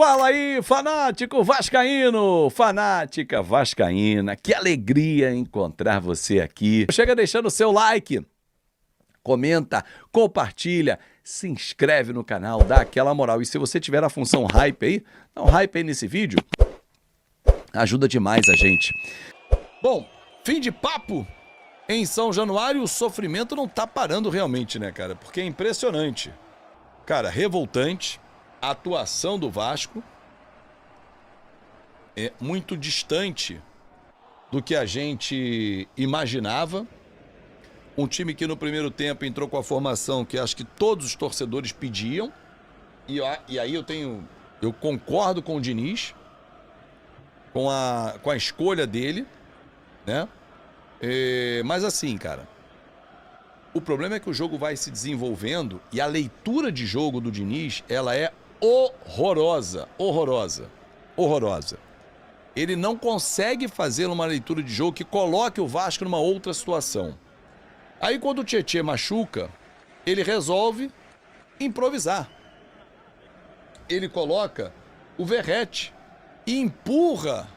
Fala aí, fanático vascaíno, fanática vascaína, que alegria encontrar você aqui. Chega deixando o seu like, comenta, compartilha, se inscreve no canal, dá aquela moral. E se você tiver a função hype aí, dá um hype aí nesse vídeo, ajuda demais a gente. Bom, fim de papo em São Januário, o sofrimento não tá parando realmente, né, cara? Porque é impressionante. Cara, revoltante. A atuação do Vasco é muito distante do que a gente imaginava. Um time que no primeiro tempo entrou com a formação que acho que todos os torcedores pediam. E aí eu concordo com o Diniz, com a escolha dele, né? Mas assim, cara, o problema é que o jogo vai se desenvolvendo e a leitura de jogo do Diniz, ela é horrorosa, horrorosa, horrorosa. Ele não consegue fazer uma leitura de jogo que coloque o Vasco numa outra situação. Aí quando o Tietê machuca, ele resolve improvisar. Ele coloca o Verratti e empurra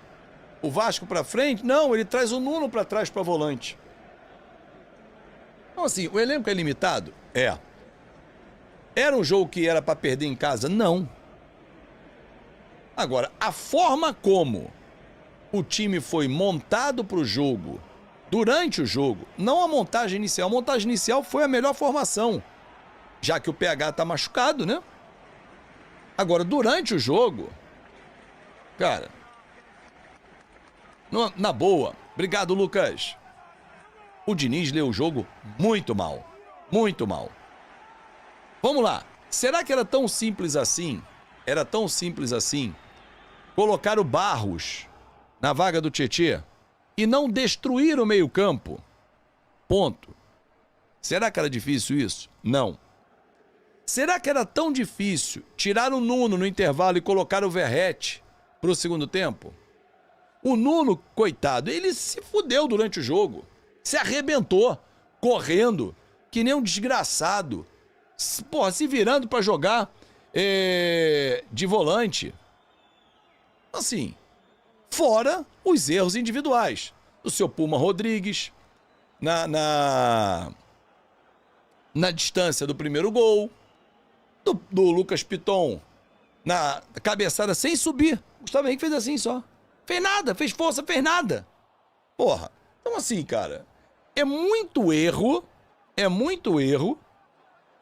o Vasco para frente. Não, ele traz o Nuno para trás para volante. Então assim, o elenco é limitado? É. Era um jogo que era para perder em casa? Não. Agora, a forma como o time foi montado para o jogo, durante o jogo, não a montagem inicial. A montagem inicial foi a melhor formação, já que o PH tá machucado, né? Agora, durante o jogo, cara, na boa, obrigado, Lucas. O Diniz leu o jogo muito mal, muito mal. Vamos lá, será que era tão simples assim? Era tão simples assim colocar o Barros na vaga do Tietê e não destruir o meio-campo? Ponto. Será que era difícil isso? Não. Será que era tão difícil tirar o Nuno no intervalo e colocar o Verratti para o segundo tempo? O Nuno, coitado, ele se fudeu durante o jogo. Se arrebentou, correndo, que nem um desgraçado. Porra, se virando para jogar de volante. Assim, fora os erros individuais. Do seu Puma Rodrigues, na distância do primeiro gol, do Lucas Piton, na cabeçada sem subir. O Gustavo Henrique fez assim só. Fez nada, fez força, fez nada. Porra, então assim, cara, é muito erro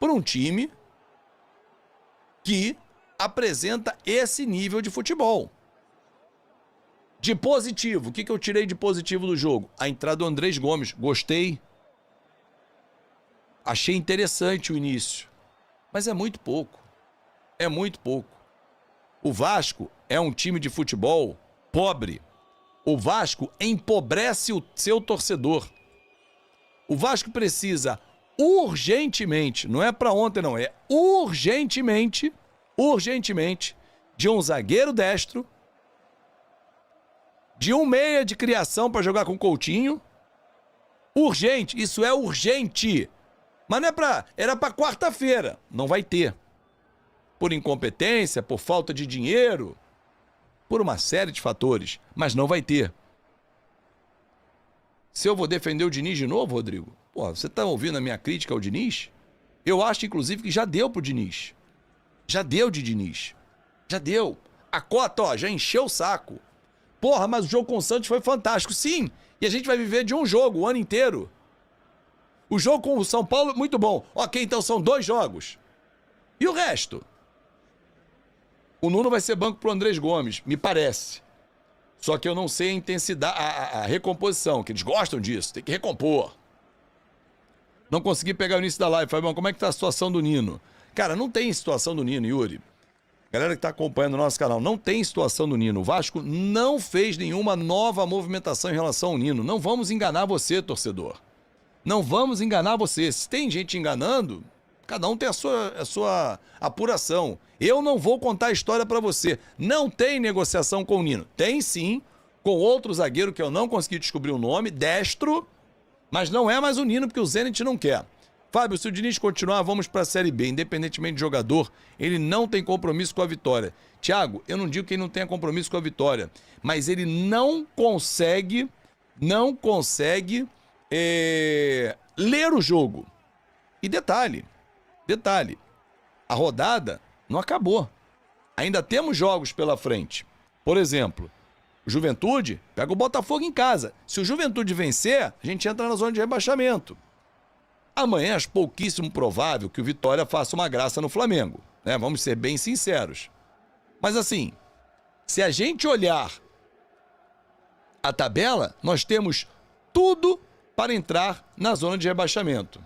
por um time que apresenta esse nível de futebol. De positivo, o que eu tirei de positivo do jogo? A entrada do Andrés Gomes, gostei. Achei interessante o início, mas é muito pouco. É muito pouco. O Vasco é um time de futebol pobre. O Vasco empobrece o seu torcedor. O Vasco precisa urgentemente, não é para ontem não, é urgentemente, de um zagueiro destro, de um meia de criação para jogar com Coutinho. Urgente, isso é urgente. Mas não é era para quarta-feira, não vai ter. Por incompetência, por falta de dinheiro, por uma série de fatores, mas não vai ter. Se eu vou defender o Diniz de novo, Rodrigo, pô, você tá ouvindo a minha crítica ao Diniz? Eu acho, inclusive, que já deu pro Diniz. Já deu de Diniz. Já deu. A cota, ó, já encheu o saco. Porra, mas o jogo com o Santos foi fantástico. Sim, e a gente vai viver de um jogo o ano inteiro. O jogo com o São Paulo, muito bom. Ok, então são 2 jogos. E o resto? O Nuno vai ser banco pro Andrés Gomes, me parece. Só que eu não sei a intensidade, a recomposição, que eles gostam disso, tem que recompor. Não consegui pegar o início da live, Fabião, como é que tá a situação do Nino? Cara, não tem situação do Nino, Yuri. Galera que tá acompanhando o nosso canal, não tem situação do Nino. O Vasco não fez nenhuma nova movimentação em relação ao Nino. Não vamos enganar você, torcedor. Não vamos enganar você. Se tem gente enganando, cada um tem a sua apuração. Eu não vou contar a história pra você. Não tem negociação com o Nino. Tem sim, com outro zagueiro que eu não consegui descobrir o nome, destro, mas não é mais o Nino porque o Zenit não quer. Fábio, se o Diniz continuar, vamos para a Série B. Independentemente de jogador, ele não tem compromisso com a vitória. Thiago, eu não digo que ele não tenha compromisso com a vitória, mas ele não consegue ler o jogo. E detalhe, a rodada não acabou. Ainda temos jogos pela frente. Por exemplo, o Juventude pega o Botafogo em casa. Se o Juventude vencer, a gente entra na zona de rebaixamento. Amanhã acho pouquíssimo provável que o Vitória faça uma graça no Flamengo, né? Vamos ser bem sinceros. Mas assim, se a gente olhar a tabela, nós temos tudo para entrar na zona de rebaixamento.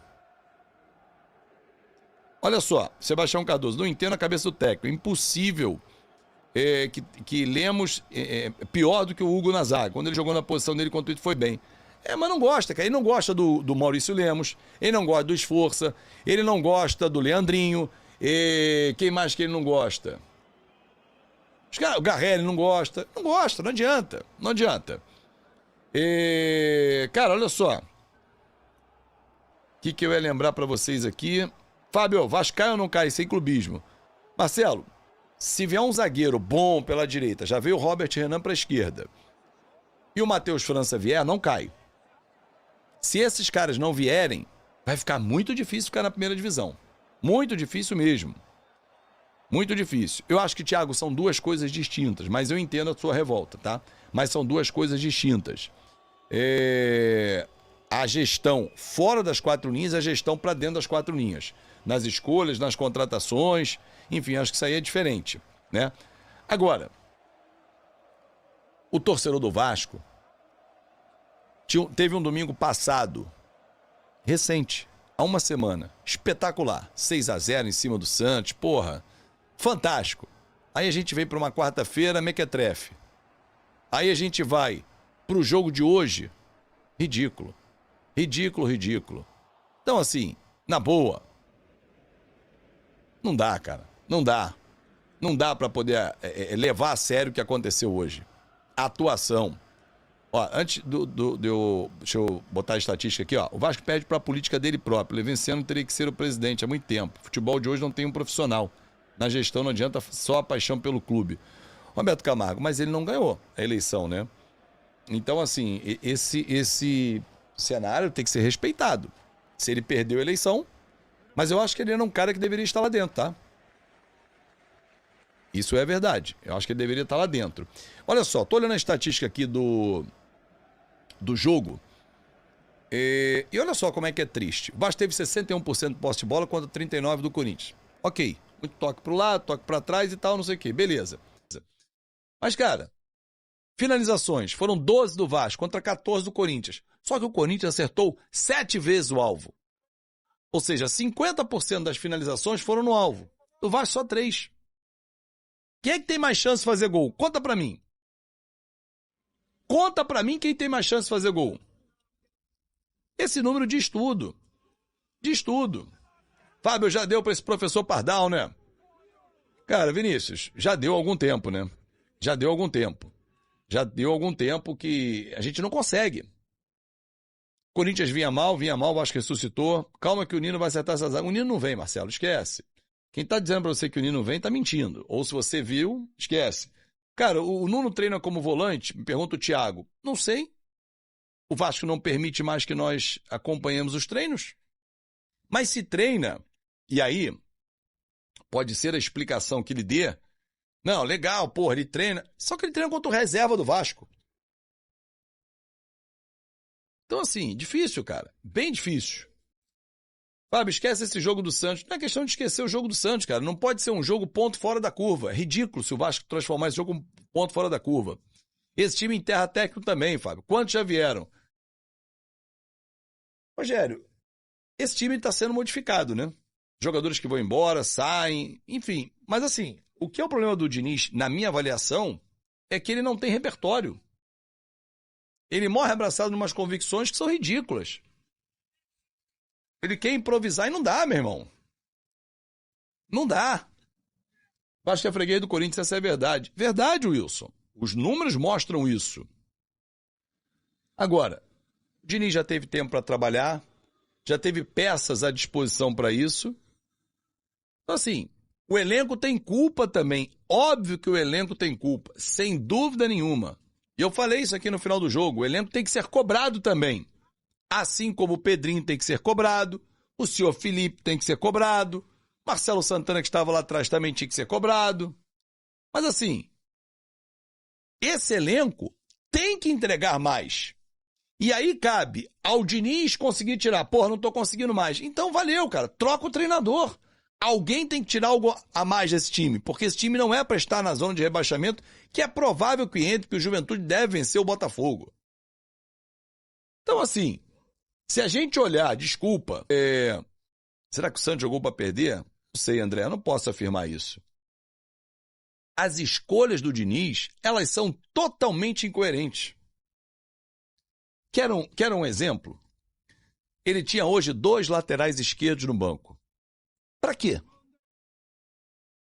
Olha só, Sebastião Cardoso, não entendo a cabeça do técnico. Impossível que Lemos pior do que o Hugo na zaga. Quando ele jogou na posição dele contra o Ito, foi bem. Mas não gosta, cara. Ele não gosta do Maurício Lemos, ele não gosta do Esforça, ele não gosta do Leandrinho, quem mais que ele não gosta? O Garrelli não gosta. Não adianta. Cara, olha só. O que eu ia lembrar pra vocês aqui? Fábio, Vasco cai ou não cai? Sem clubismo. Marcelo, se vier um zagueiro bom pela direita, já veio o Robert Renan pra esquerda, e o Matheus França vier, não cai. Se esses caras não vierem, vai ficar muito difícil ficar na primeira divisão. Muito difícil mesmo. Muito difícil. Eu acho que, Thiago, são duas coisas distintas, mas eu entendo a sua revolta, tá? Mas são duas coisas distintas. A gestão fora das quatro linhas e a gestão para dentro das quatro linhas. Nas escolhas, nas contratações, enfim, acho que isso aí é diferente, né? Agora, o torcedor do Vasco teve um domingo passado, recente, há uma semana, espetacular, 6-0 em cima do Santos, porra, fantástico. Aí a gente vem para uma quarta-feira, mequetrefe. Aí a gente vai pro jogo de hoje, ridículo. Então assim, na boa, não dá, cara, não dá para poder levar a sério o que aconteceu hoje. A atuação. Ó, antes deixa eu botar a estatística aqui, ó. O Vasco pede para a política dele próprio. Ele vencendo teria que ser o presidente há muito tempo. O futebol de hoje não tem um profissional. Na gestão não adianta só a paixão pelo clube. Roberto Camargo, mas ele não ganhou a eleição, né? Então, assim, esse cenário tem que ser respeitado. Se ele perdeu a eleição, mas eu acho que ele era um cara que deveria estar lá dentro, tá? Isso é verdade. Eu acho que ele deveria estar lá dentro. Olha só, tô olhando a estatística aqui do jogo. E olha só como é que é triste. O Vasco teve 61% de posse de bola contra 39% do Corinthians. Ok. Muito toque pro lado, toque pra trás e tal, não sei o quê. Beleza. Mas, cara, finalizações. Foram 12 do Vasco contra 14 do Corinthians. Só que o Corinthians acertou 7 vezes o alvo. Ou seja, 50% das finalizações foram no alvo. O Vasco só 3. Quem é que tem mais chance de fazer gol? Conta pra mim. Conta pra mim quem tem mais chance de fazer gol. Esse número diz tudo. Diz tudo. Fábio, já deu pra esse professor Pardal, né? Cara, Vinícius, já deu algum tempo, né? Já deu algum tempo que a gente não consegue. Corinthians vinha mal, o Vasco ressuscitou. Calma que o Nino vai acertar essa zaga. O Nino não vem, Marcelo, esquece. Quem tá dizendo pra você que o Nino vem, tá mentindo. Ou se você viu, esquece. Cara, o Nuno treina como volante? Me pergunta o Thiago. Não sei. O Vasco não permite mais que nós acompanhemos os treinos? Mas se treina, e aí pode ser a explicação que ele dê. Não, legal, porra, ele treina. Só que ele treina contra o reserva do Vasco. Então assim, difícil, cara. Bem difícil. Fábio, esquece esse jogo do Santos. Não é questão de esquecer o jogo do Santos, cara. Não pode ser um jogo ponto fora da curva. É ridículo se o Vasco transformar esse jogo em ponto fora da curva. Esse time enterra técnico também, Fábio. Quantos já vieram? Rogério, esse time está sendo modificado, né? Jogadores que vão embora, saem, enfim. Mas assim, o que é o problema do Diniz, na minha avaliação, é que ele não tem repertório. Ele morre abraçado em umas convicções que são ridículas. Ele quer improvisar e não dá, meu irmão. Não dá. Vasco que é freguês do Corinthians, essa é a verdade. Verdade, Wilson. Os números mostram isso. Agora, o Diniz já teve tempo para trabalhar. já teve peças à disposição para isso. Então, assim, o elenco tem culpa também. Óbvio que o elenco tem culpa, sem dúvida nenhuma. E eu falei isso aqui no final do jogo, o elenco tem que ser cobrado também. Assim como o Pedrinho tem que ser cobrado, o senhor Felipe tem que ser cobrado, Marcelo Santana, que estava lá atrás, também tinha que ser cobrado. Mas assim, esse elenco tem que entregar mais. E aí cabe ao Diniz conseguir tirar. Porra, não tô conseguindo mais. Então valeu, cara. Troca o treinador. Alguém tem que tirar algo a mais desse time, porque esse time não é para estar na zona de rebaixamento, que é provável que entre, que o Juventude deve vencer o Botafogo. Então assim, se a gente olhar, desculpa, será que o Santos jogou para perder? Não sei, André, eu não posso afirmar isso. As escolhas do Diniz, elas são totalmente incoerentes. Quer um exemplo? Ele tinha hoje 2 laterais esquerdos no banco. Para quê?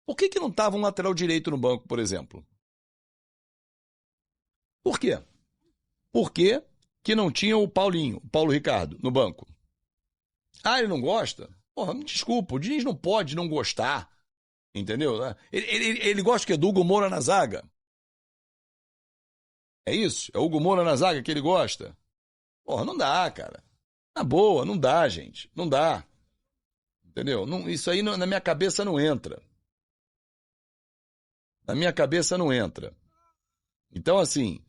Por que não estava um lateral direito no banco, por exemplo? Por quê? Por que não tinha o Paulinho, o Paulo Ricardo, no banco? Ah, ele não gosta? Porra, me desculpa, o Diniz não pode não gostar. Entendeu? Ele gosta que é do Hugo Moura na zaga. É isso? É o Hugo Moura na zaga que ele gosta? Porra, não dá, cara. Na boa, não dá, gente. Não dá. Entendeu? Não, isso aí na minha cabeça não entra. Na minha cabeça não entra. Então, assim,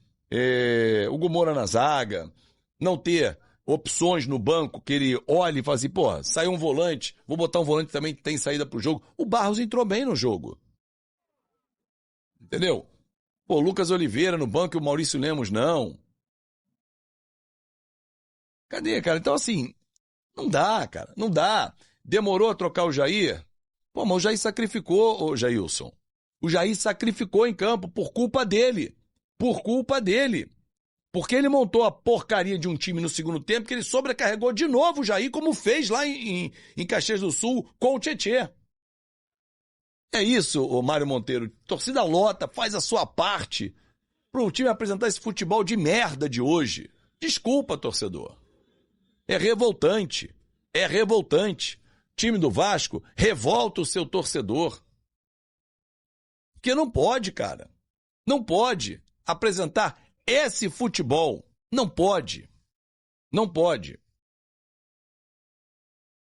Hugo Moura na zaga, não ter opções no banco que ele olhe e fala assim, pô, saiu um volante, vou botar um volante também que tem saída pro jogo. O Barros entrou bem no jogo. Entendeu? Pô, Lucas Oliveira no banco e o Maurício Lemos não. Cadê, cara? Então, assim, não dá, cara, não dá. Demorou a trocar o Jair? Pô, mas o Jair sacrificou, o Jailson. O Jair sacrificou em campo por culpa dele. Por culpa dele. Porque ele montou a porcaria de um time no segundo tempo que ele sobrecarregou de novo o Jair, como fez lá em Caxias do Sul com o Tietê. É isso, ô Mário Monteiro. Torcida lota, faz a sua parte pro time apresentar esse futebol de merda de hoje. Desculpa, torcedor. É revoltante. É revoltante. Time do Vasco revolta o seu torcedor. Porque não pode, cara. Não pode apresentar esse futebol. Não pode. Não pode.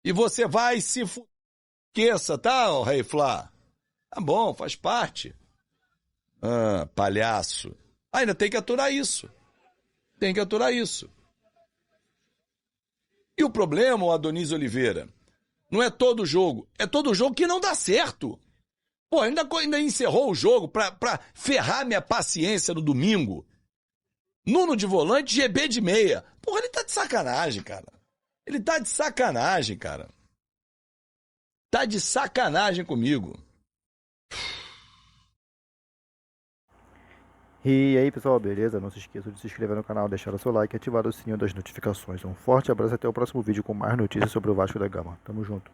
E você vai se esqueça, tá, ô Rei Flá? Tá bom, faz parte. Ah, palhaço. Ainda tem que aturar isso. Tem que aturar isso. E o problema, o Adonis Oliveira, não é todo jogo. É todo jogo que não dá certo. Pô, ainda encerrou o jogo pra ferrar minha paciência no domingo. Nuno de volante, GB de meia. Porra, ele tá de sacanagem, cara. Ele tá de sacanagem, cara. Tá de sacanagem comigo. E aí pessoal, beleza? Não se esqueça de se inscrever no canal, deixar o seu like e ativar o sininho das notificações. Um forte abraço e até o próximo vídeo com mais notícias sobre o Vasco da Gama. Tamo junto.